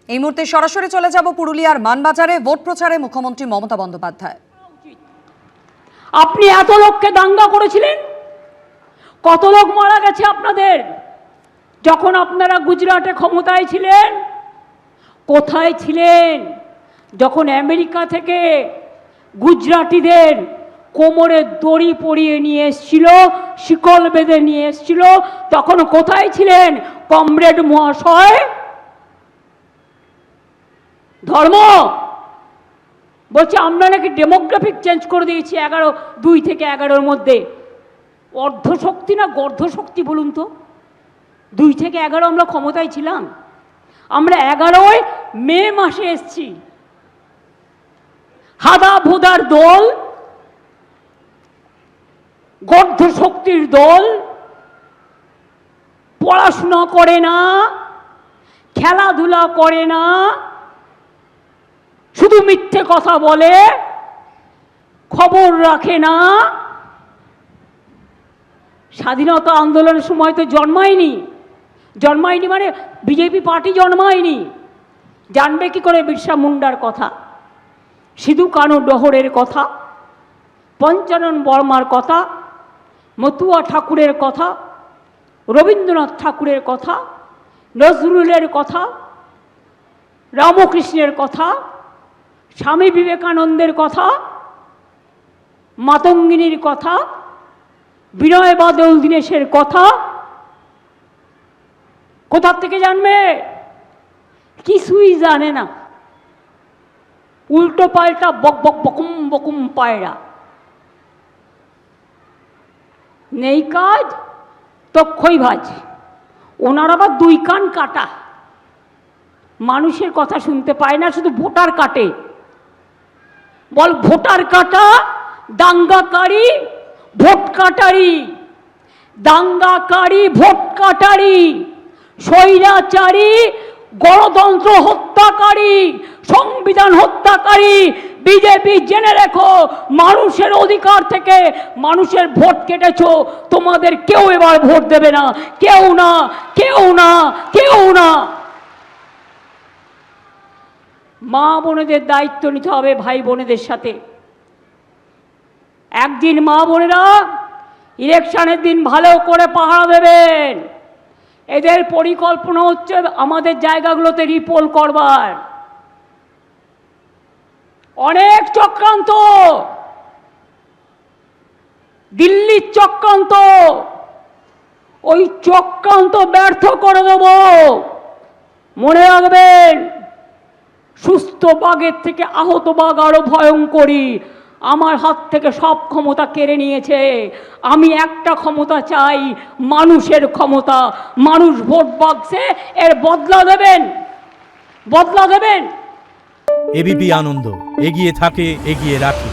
এই মুহূর্তে সরাসরি চলে যাব পুরুলিয়ার মানবাজারে ভোট প্রচারে মুখ্যমন্ত্রী মমতা বন্দ্যোপাধ্যায়। আপনি এত লোককে দাঙ্গা করেছিলেন, কত লোক মারা গেছে আপনাদের যখন আপনারা গুজরাটে ক্ষমতায় ছিলেন? কোথায় ছিলেন যখন আমেরিকা থেকে গুজরাটিদের কোমরে দড়ি পরিয়ে নিয়ে এসছিল, শিকল বেঁধে নিয়ে এসছিল? তখন কোথায় ছিলেন কমরেড মহাশয়? ধর্ম বলছে আমরা নাকি ডেমোগ্রাফিক চেঞ্জ করে দিয়েছি 2 থেকে 11 মধ্যে। অর্ধশক্তি না গর্ধশক্তি বলুন তো? 2 থেকে 11 আমরা ক্ষমতায় ছিলাম। আমরা 11 মে মাসে এসছি। হাদা ভোদার দল, গর্ধশক্তির দল, পড়াশোনা করে না, খেলাধুলা করে না, শুধু মিথ্যে কথা বলে, খবর রাখে না। স্বাধীনতা আন্দোলনের সময় তো জন্মায়নি মানে বিজেপি পার্টি জন্মায়নি। জানবে কি করে বিরসা মুন্ডার কথা, সিধু কানু ডহরের কথা, পঞ্চানন বর্মার কথা, মতুয়া ঠাকুরের কথা, রবীন্দ্রনাথ ঠাকুরের কথা, নজরুলের কথা, রামকৃষ্ণের কথা, স্বামী বিবেকানন্দের কথা, মাতঙ্গিনীর কথা, বিনয় বাদল দীনেশের কথা? কোথা থেকে জানবে? কিছুই জানে না। উল্টো পাল্টা বক বক বকুম বকুম পায়রা। নেই কাজ তক্ষই ভাজ। ওনার আবার 2 কান কাটা, মানুষের কথা শুনতে পায় না, শুধু ভোটার কাটে। বল ভোটার কাটা, দাঙ্গাকারী, ভোট কাটারি, দাঙ্গাকারী, ভোট কাটারি, স্বৈরাচারী, গণতন্ত্র হত্যাকারী, সংবিধান হত্যাকারী। বিজেপি জেনে রেখো, মানুষের অধিকার থেকে মানুষের ভোট কেটেছো। তোমাদের কেউ এবার ভোট দেবে না, কেউ না, কেউ না, কেউ না। মা বোনেদের দায়িত্ব নিতে হবে ভাই বোনেদের সাথে। একদিন মা বোনেরা ইলেকশনের দিন ভালো করে পাহারা দেবেন। এদের পরিকল্পনা হচ্ছে আমাদের জায়গাগুলোতে রিপোল করবার। অনেক চক্রান্ত, দিল্লির চক্রান্ত, ওই চক্রান্ত ব্যর্থ করে দেব। মনে রাখবেন, সুস্থ বাঘের থেকে আহত বাঘ আরো ভয়ঙ্করী। আমার হাত থেকে সব ক্ষমতা কেড়ে নিয়েছে। আমি একটা ক্ষমতা চাই, মানুষের ক্ষমতা। মানুষ ভোট বাক্সে এর বদলা দেবেন, বদলা দেবেন। এবিপি আনন্দ, এগিয়ে থাকে, এগিয়ে রাখে।